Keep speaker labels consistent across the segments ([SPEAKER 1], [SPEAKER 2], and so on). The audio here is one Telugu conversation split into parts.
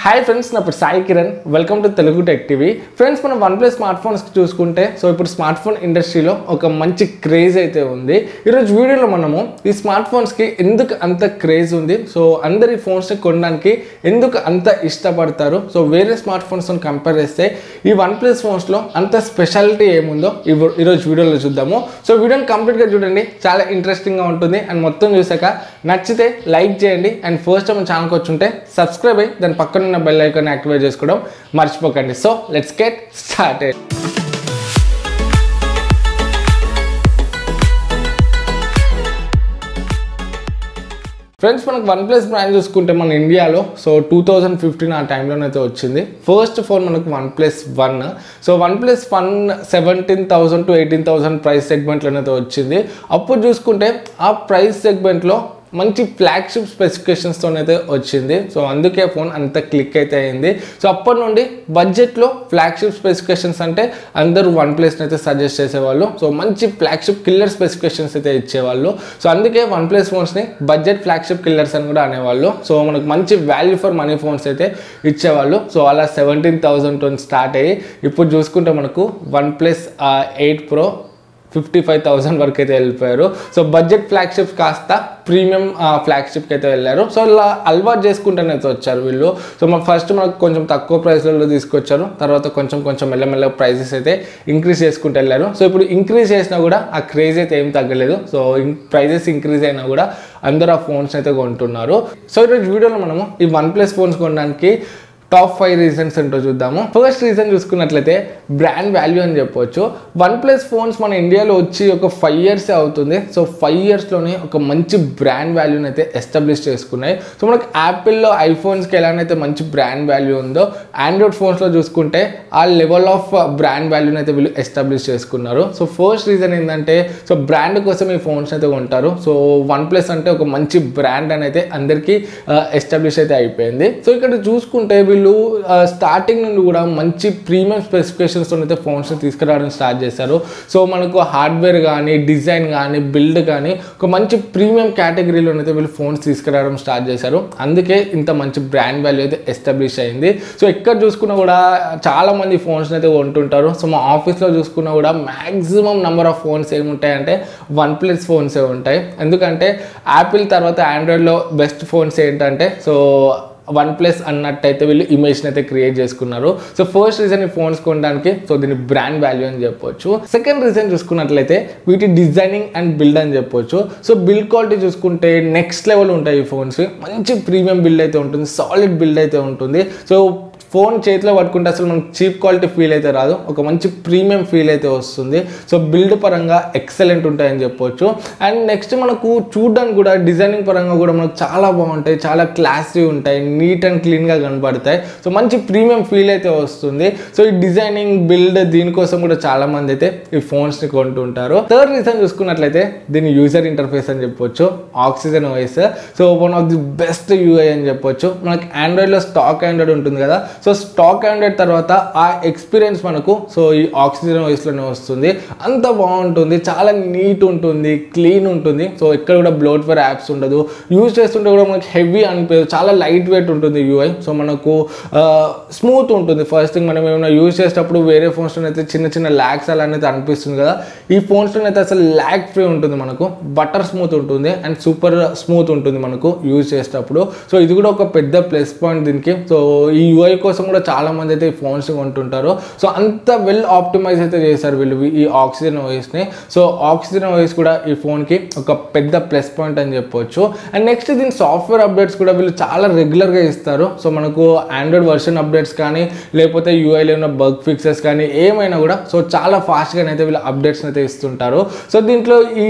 [SPEAKER 1] Hi friends, na Sai Kiran. Welcome to Telugu Tech TV. Friends, మనం OnePlus smartphones చూసుకుంటే సో ఇప్పుడు స్మార్ట్ ఫోన్ ఇండస్ట్రీలో ఒక మంచి క్రేజ్ అయితే ఉంది. ఈ రోజు వీడియోలో మనము ఈ స్మార్ట్ ఫోన్స్ కి ఎందుకు అంత క్రేజ్ ఉంది, సో అందరు ఈ ఫోన్స్ ని కొనడానికి ఎందుకు అంత ఇష్టపడతారు, సో వేరే స్మార్ట్ ఫోన్స్ తో కంపేర్ చేస్తే ఈ OnePlus ఫోన్స్ లో అంత స్పెషాలిటీ ఏముందో ఈ రోజు వీడియోలో చూద్దాము. సో వీడియోని కంప్లీట్ గా చూడండి, చాలా ఇంట్రెస్టింగ్ గా ఉంటుంది. అండ్ మొత్తం చూసాక నచ్చితే లైక్ చేయండి అండ్ ఫస్ట్ టైం ఛానల్కి వచ్చుంటే సబ్స్క్రైబ్ అయ్యి దాని పక్కన ఉన్న బెల్ ఐకాన్ యాక్టివేట్ చేసుకోవడం మర్చిపోకండి. So let's get started. Friends, మనకు OnePlus బ్రాండ్ చూసుకుంటే మన ఇండియాలో సో 2015 ఆ టైంలోనైతే వచ్చింది. ఫస్ట్ ఫోన్ మనకు OnePlus 1. So OnePlus 1 17,000 to 18,000 price సెగ్మెంట్లోనైతే వచ్చింది. అప్పుడు చూసుకుంటే ఆ ప్రైస్ సెగ్మెంట్లో మంచి ఫ్లాగ్షిప్ స్పెసిఫికేషన్స్తోనైతే వచ్చింది. సో అందుకే ఫోన్ అంత క్లిక్ అయితే అయింది. సో అప్పటి నుండి బడ్జెట్లో ఫ్లాగ్షిప్ స్పెసిఫికేషన్స్ అంటే అందరూ OnePlusని అయితే సజెస్ట్ చేసేవాళ్ళు. సో మంచి ఫ్లాగ్షిప్ కిల్లర్ స్పెసిఫికేషన్స్ అయితే ఇచ్చేవాళ్ళు. సో అందుకే OnePlus ఫోన్స్ని బడ్జెట్ ఫ్లాగ్షిప్ కిల్లర్స్ అని కూడా అనేవాళ్ళు. సో మనకు మంచి వాల్యూ ఫర్ మనీ ఫోన్స్ అయితే ఇచ్చేవాళ్ళు. సో అలా 17,000తో స్టార్ట్ అయ్యి ఇప్పుడు చూసుకుంటే మనకు OnePlus 8 Pro 55,000 వరకు అయితే వెళ్ళిపోయారు. సో బడ్జెట్ ఫ్లాగ్షిప్స్ కాస్త ప్రీమియం ఫ్లాగ్షిప్కి అయితే వెళ్ళారు. సో ఇలా అలవాటు చేసుకుంటూనే వచ్చారు వీళ్ళు. సో ఫస్ట్ మనకు కొంచెం తక్కువ ప్రైస్లలో తీసుకొచ్చారు, తర్వాత కొంచెం మెల్లమెల్ల ప్రైజెస్ అయితే ఇంక్రీజ్ చేసుకుంటూ వెళ్ళారు. సో ఇప్పుడు ఇంక్రీజ్ చేసినా కూడా ఆ క్రేజ్ అయితే ఏం తగ్గలేదు. సో ప్రైజెస్ ఇంక్రీజ్ అయినా కూడా అందరూ ఆ ఫోన్స్ అయితే కొంటున్నారు. సో ఈరోజు వీడియోలో మనము ఈ OnePlus ఫోన్స్ కొనడానికి టాప్ 5 రీజన్స్ ఏంటో చూద్దాము. ఫస్ట్ రీజన్ చూసుకున్నట్లయితే బ్రాండ్ వాల్యూ అని చెప్పొచ్చు. OnePlus ఫోన్స్ మన ఇండియాలో వచ్చి ఒక 5 years అవుతుంది. సో 5 yearsలోనే ఒక మంచి బ్రాండ్ వాల్యూని అయితే ఎస్టాబ్లిష్ చేసుకున్నాయి. సో మనకు యాపిల్లో ఐఫోన్స్కి ఎలానైతే మంచి బ్రాండ్ వాల్యూ ఉందో, ఆండ్రాయిడ్ ఫోన్స్లో చూసుకుంటే ఆ లెవెల్ ఆఫ్ బ్రాండ్ వాల్యూని అయితే వీళ్ళు ఎస్టాబ్లిష్ చేసుకున్నారు. సో ఫస్ట్ రీజన్ ఏంటంటే సో బ్రాండ్ కోసం ఈ ఫోన్స్ అయితే కొంటారు. సో OnePlus అంటే ఒక మంచి బ్రాండ్ అని అయితే అందరికీ ఎస్టాబ్లిష్ అయితే అయిపోయింది. సో ఇక్కడ చూసుకుంటే వీళ్ళు స్టార్టింగ్ నుండి కూడా మంచి ప్రీమియం స్పెసిఫికేషన్స్తో అయితే ఫోన్స్ తీసుకురావడం స్టార్ట్ చేశారు. సో మనకు హార్డ్వేర్ కానీ, డిజైన్ కానీ, బిల్డ్ కానీ ఒక మంచి ప్రీమియం కేటగిరీలోనైతే వీళ్ళు ఫోన్స్ తీసుకురావడం స్టార్ట్ చేశారు. అందుకే ఇంత మంచి బ్రాండ్ వాల్యూ అయితే ఎస్టాబ్లిష్ అయింది. సో ఎక్కడ చూసుకున్నా కూడా చాలా మంది ఫోన్స్ అయితే కొంటుంటారు. సో మా ఆఫీస్లో చూసుకున్నా కూడా మ్యాక్సిమం నెంబర్ ఆఫ్ ఫోన్స్ ఏముంటాయంటే OnePlus ఫోన్సే ఉంటాయి. ఎందుకంటే యాపిల్ తర్వాత ఆండ్రాయిడ్లో బెస్ట్ ఫోన్స్ ఏంటంటే సో OnePlus అన్నట్టయితే వీళ్ళు ఇమేజ్ని అయితే క్రియేట్ చేసుకున్నారు. సో ఫస్ట్ రీజన్ ఈ ఫోన్స్ కొనడానికి సో దీని బ్రాండ్ వాల్యూ అని చెప్పొచ్చు. సెకండ్ రీజన్ చూసుకున్నట్లయితే వీటి డిజైనింగ్ అండ్ బిల్డ్ అని చెప్పొచ్చు. సో బిల్డ్ క్వాలిటీ చూసుకుంటే నెక్స్ట్ లెవెల్ ఉంటాయి ఈ ఫోన్స్. మంచి ప్రీమియం బిల్డ్ అయితే ఉంటుంది, సాలిడ్ బిల్డ్ అయితే ఉంటుంది. సో ఫోన్ చేతిలో పట్టుకుంటే అసలు మనకు చీప్ క్వాలిటీ ఫీల్ అయితే రాదు, ఒక మంచి ప్రీమియం ఫీల్ అయితే వస్తుంది. సో బిల్డ్ పరంగా ఎక్సలెంట్ ఉంటాయని చెప్పొచ్చు. అండ్ నెక్స్ట్ మనకు చూడడానికి కూడా డిజైనింగ్ పరంగా కూడా మనకు చాలా బాగుంటాయి, చాలా క్లాసీ ఉంటాయి, నీట్ అండ్ క్లీన్గా కనబడతాయి. సో మంచి ప్రీమియం ఫీల్ అయితే వస్తుంది. సో ఈ డిజైనింగ్ బిల్డ్ దీనికోసం కూడా చాలా మంది అయితే ఈ ఫోన్స్ని కొంటుంటారు. థర్డ్ రీజన్ చూసుకున్నట్లయితే దీని యూజర్ ఇంటర్ఫేస్ అని చెప్పొచ్చు. Oxygen OS so one of the best UI అని చెప్పొచ్చు. మనకి ఆండ్రాయిడ్లో స్టాక్ ఆండ్రాయిడ్ ఉంటుంది కదా, సో స్టాక్ ఆండ్రాయిడ్ తర్వాత ఆ ఎక్స్పీరియన్స్ మనకు సో ఈ ఆక్సిజన్ OSలోనే వస్తుంది. అంత బాగుంటుంది, చాలా నీట్ ఉంటుంది, క్లీన్ ఉంటుంది. సో ఎక్కడ కూడా బ్లోట్వేర్ యాప్స్ ఉండదు, యూజ్ చేస్తుంటే కూడా మనకి హెవీ అనిపించదు, చాలా లైట్ వెయిట్ ఉంటుంది UI. సో మనకు స్మూత్ ఉంటుంది. ఫస్ట్ థింగ్ మనం ఏమైనా యూజ్ చేసేటప్పుడు వేరే ఫోన్స్లో అయితే చిన్న ల్యాగ్స్ అలా అనేది అనిపిస్తుంది కదా, ఈ ఫోన్స్లో అయితే అసలు ల్యాగ్ ఫ్రీ ఉంటుంది, మనకు బటర్ స్మూత్ ఉంటుంది అండ్ సూపర్ స్మూత్ ఉంటుంది మనకు యూజ్ చేసేటప్పుడు. సో ఇది కూడా ఒక పెద్ద ప్లస్ పాయింట్ దీనికి. సో ఈ UI కోసం కూడా చాలా మంది అయితే ఈ ఫోన్స్ కొంటుంటారు. సో అంత వెల్ ఆప్టిమైజ్ అయితే చేశారు వీళ్ళు ఈ ఆక్సిజన్ OSని. సో ఆక్సిజన్ OS కూడా ఈ ఫోన్కి ఒక పెద్ద ప్లస్ పాయింట్ అని చెప్పొచ్చు. అండ్ నెక్స్ట్ దీని సాఫ్ట్వేర్ అప్డేట్స్ కూడా వీళ్ళు చాలా రెగ్యులర్గా ఇస్తారు. సో మనకు ఆండ్రాయిడ్ వర్షన్ అప్డేట్స్ కానీ లేకపోతే UIలో ఉన్న బగ్ ఫిక్సెస్ కానీ ఏమైనా కూడా సో చాలా ఫాస్ట్గా అయితే వీళ్ళు అప్డేట్స్ అయితే ఇస్తుంటారు. సో దీంట్లో ఈ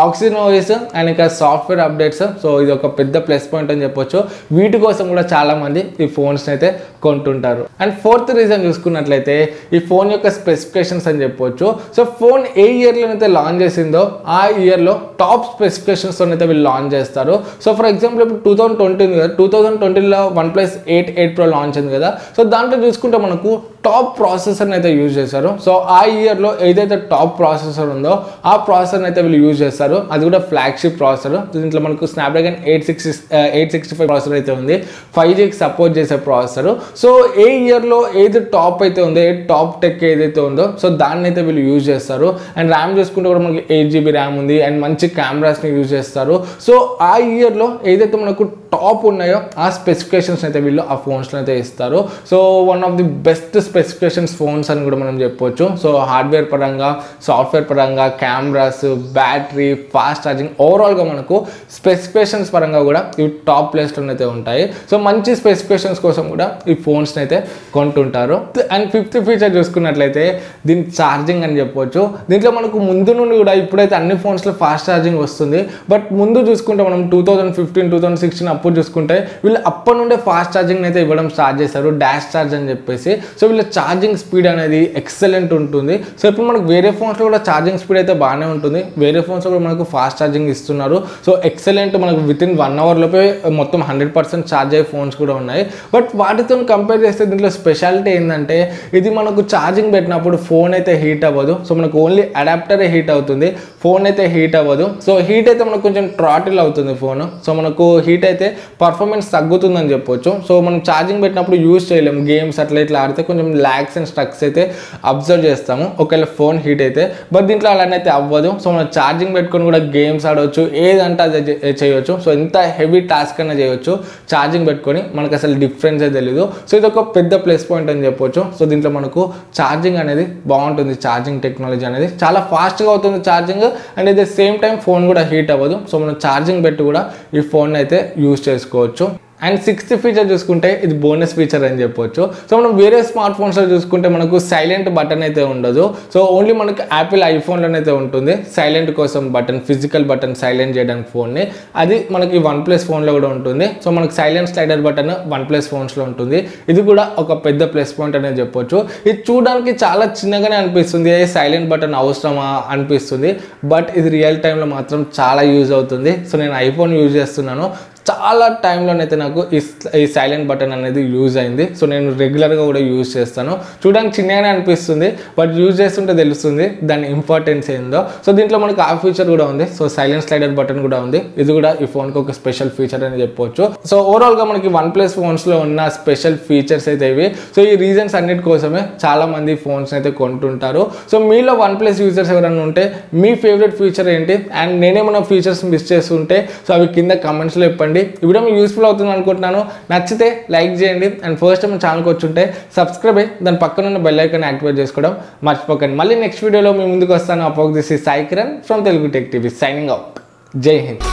[SPEAKER 1] ఆక్సిజన్ OS అండ్ ఇక సాఫ్ట్వేర్ అప్డేట్స్ సో ఇది ఒక పెద్ద ప్లస్ పాయింట్ అని చెప్పొచ్చు. వీటి కోసం కూడా చాలా మంది ఈ ఫోన్స్ అయితే కొంటుంటారు. అండ్ ఫోర్త్ రీజన్ చూసుకున్నట్లయితే ఈ ఫోన్ యొక్క స్పెసిఫికేషన్స్ అని చెప్పొచ్చు. సో ఫోన్ ఏ ఇయర్లో అయితే లాంచ్ చేసిందో ఆ ఇయర్లో టాప్ స్పెసిఫికేషన్స్తో అయితే వీళ్ళు లాంచ్ చేస్తారు. సో ఫర్ ఎగ్జాంపుల్ ఇప్పుడు 2020 ఉంది కదా, 2020లో OnePlus 8 Pro లాంచ్ అయింది కదా. సో దాంట్లో చూసుకుంటే మనకు టాప్ ప్రాసెసర్ని అయితే యూజ్ చేశారు. సో ఆ ఇయర్లో ఏదైతే టాప్ ప్రాసెసర్ ఉందో ఆ ప్రాసెసర్ని అయితే వీళ్ళు యూజ్ చేస్తారు. అది కూడా ఫ్లాగ్షిప్ ప్రాసెసర్. దీంట్లో మనకు స్నాప్డ్రాగన్ 865 ప్రాసెసర్ అయితే ఉంది. 5Gకి సపోర్ట్ చేసే ప్రాసెసర్. సో ఏ ఇయర్లో ఏది టాప్ అయితే ఉందో, ఏ టాప్ టెక్ ఏదైతే ఉందో సో దాన్ని అయితే వీళ్ళు యూజ్ చేస్తారు. అండ్ ర్యామ్ చూసుకుంటే కూడా మనకి 8GB ర్యామ్ ఉంది అండ్ మంచి కెమెరాస్ని యూజ్ చేస్తారు. సో ఆ ఇయర్లో ఏదైతే మనకు టాప్ ఉన్నాయో ఆ స్పెసిఫికేషన్స్ అయితే వీళ్ళు ఆ ఫోన్స్లో అయితే ఇస్తారు. So one of the best specifications phones అని కూడా మనం చెప్పొచ్చు. సో హార్డ్వేర్ పరంగా, సాఫ్ట్వేర్ పరంగా, కెమెరాస్, బ్యాటరీ, ఫాస్ట్ ఛార్జింగ్, ఓవరాల్గా మనకు స్పెసిఫికేషన్స్ పరంగా కూడా ఇవి టాప్ ప్లేస్లో అయితే ఉంటాయి. సో మంచి స్పెసిఫికేషన్స్ కోసం కూడా ఈ ఫోన్స్ని అయితే కొంటుంటారు. అండ్ ఫిఫ్త్ ఫీచర్ చూసుకున్నట్లయితే దీని ఛార్జింగ్ అని చెప్పొచ్చు. దీంట్లో మనకు ముందు నుండి కూడా ఇప్పుడైతే అన్ని ఫోన్స్లో ఫాస్ట్ ఛార్జింగ్ వస్తుంది. బట్ ముందు చూసుకుంటే మనం 2015, 2016 అప్పుడు చూసుకుంటే వీళ్ళు అప్పటి నుండే ఫాస్ట్ ఛార్జింగ్ అయితే ఇవ్వడం స్టార్ట్ చేశారు, డాష్ ఛార్జ్ అని చెప్పేసి. సో వీళ్ళ ఛార్జింగ్ స్పీడ్ అనేది ఎక్సలెంట్ ఉంటుంది. సో ఇప్పుడు మనకు వేరే ఫోన్స్లో కూడా ఛార్జింగ్ స్పీడ్ అయితే బాగానే ఉంటుంది. వేరే ఫోన్స్లో కూడా మనకు ఫాస్ట్ ఛార్జింగ్ ఇస్తున్నారు. సో ఎక్సలెంట్, మనకు వితిన్ 1 hour లోపే మొత్తం 100% ఛార్జ్ అయ్యే ఫోన్స్ కూడా ఉన్నాయి. బట్ వాటితో కంపేర్ చేస్తే దీంట్లో స్పెషాలిటీ ఏంటంటే ఇది మనకు ఛార్జింగ్ పెట్టినప్పుడు ఫోన్ అయితే హీట్ అవ్వదు. సో మనకు ఓన్లీ అడాప్టరే హీట్ అవుతుంది, ఫోన్ అయితే హీట్ అవ్వదు. సో హీట్ అయితే మనకు కొంచెం ట్రాటిల్ అవుతుంది ఫోన్. సో మనకు హీట్ అయితే పర్ఫార్మెన్స్ తగ్గుతుందని చెప్పొచ్చు. సో మనం ఛార్జింగ్ పెట్టినప్పుడు యూజ్ చేయలేము, గేమ్స్ అట్లా ఇట్లా ఆడితే కొంచెం ల్యాగ్స్ అండ్ స్ట్రక్స్ అయితే అబ్జర్వ్ చేస్తాము ఒకవేళ ఫోన్ హీట్ అయితే. బట్ దీంట్లో అలానైతే అవ్వదు. సో మనం ఛార్జింగ్ పెట్టుకొని కూడా గేమ్స్ ఆడవచ్చు, ఏదంటే అది చేయొచ్చు. సో ఎంత హెవీ టాస్క్ అయినా చేయొచ్చు ఛార్జింగ్ పెట్టుకొని, మనకు అసలు డిఫరెన్స్ అయితే తెలియదు. సో ఇది ఒక పెద్ద ప్లస్ పాయింట్ అని చెప్పొచ్చు. సో దీంట్లో మనకు ఛార్జింగ్ అనేది బాగుంటుంది, ఛార్జింగ్ టెక్నాలజీ అనేది చాలా ఫాస్ట్గా అవుతుంది charging. And at the same time phone కూడా హీట్ అవ్వదు. సో మనం ఛార్జింగ్ పెట్టి కూడా ఈ ఫోన్ అయితే యూజ్ చేసుకోవచ్చు. అండ్ సిక్స్త్ ఫీచర్ చూసుకుంటే ఇది బోనస్ ఫీచర్ అని చెప్పొచ్చు. సో మనం వేరే స్మార్ట్ ఫోన్స్లో చూసుకుంటే మనకు సైలెంట్ బటన్ అయితే ఉండదు. సో ఓన్లీ మనకు యాపిల్ ఐఫోన్లోనైతే ఉంటుంది సైలెంట్ కోసం బటన్, ఫిజికల్ బటన్ సైలెంట్ చేయడానికి ఫోన్ని. అది మనకి OnePlus ఫోన్లో కూడా ఉంటుంది. సో మనకు సైలెంట్ స్లైడర్ బటన్ OnePlus ఫోన్స్లో ఉంటుంది. ఇది కూడా ఒక పెద్ద ప్లస్ పాయింట్ అనేది చెప్పొచ్చు. ఇది చూడడానికి చాలా చిన్నగానే అనిపిస్తుంది, సైలెంట్ బటన్ అవసరమా అనిపిస్తుంది. బట్ ఇది రియల్ టైంలో మాత్రం చాలా యూజ్ అవుతుంది. సో నేను ఐఫోన్ యూజ్ చేస్తున్నాను, చాలా టైంలోనైతే నాకు ఈ సైలెంట్ బటన్ అనేది యూజ్ అయింది. సో నేను రెగ్యులర్గా కూడా యూజ్ చేస్తాను. చూడడానికి చిన్నగానే అనిపిస్తుంది బట్ యూజ్ చేస్తుంటే తెలుస్తుంది దాని ఇంపార్టెన్స్ ఏందో. సో దీంట్లో మనకు ఆ ఫీచర్ కూడా ఉంది. సో సైలెంట్ స్లైడర్ బటన్ కూడా ఉంది. ఇది కూడా ఈ ఫోన్కి ఒక స్పెషల్ ఫీచర్ అని చెప్పొచ్చు. సో ఓవరాల్గా మనకి OnePlus ఫోన్స్లో ఉన్న స్పెషల్ ఫీచర్స్ అయితే ఇవి. సో ఈ రీజన్స్ అన్నిటి కోసమే చాలా మంది ఫోన్స్ అయితే కొంటుంటారు. సో మీలో OnePlus యూజర్స్ ఎవరైనా ఉంటే మీ ఫేవరెట్ ఫీచర్ ఏంటి, అండ్ నేనేమన్నా ఫీచర్స్ మిస్ చేస్తుంటే సో అవి కింద కమెంట్స్లో చెప్పండి. ఈ వీడియో మీకు యూస్ఫుల్ అవుతుంది అనుకుంటున్నాను. నచ్చితే లైక్ చేయండి. అండ్ ఫస్ట్ టైం ఛానల్కి వచ్చుంటే సబ్స్క్రైబ్ అయ్యి దాని పక్కన ఉన్న బెల్ ఐకాన్ యాక్టివేట్ చేసుకోవడం మర్చిపోకండి. మళ్ళీ నెక్స్ట్ వీడియోలో మీ ముందుకు వస్తాను. అపోక్ this is Sai Kiran from Telugu tech TV signing out. Jai Hind.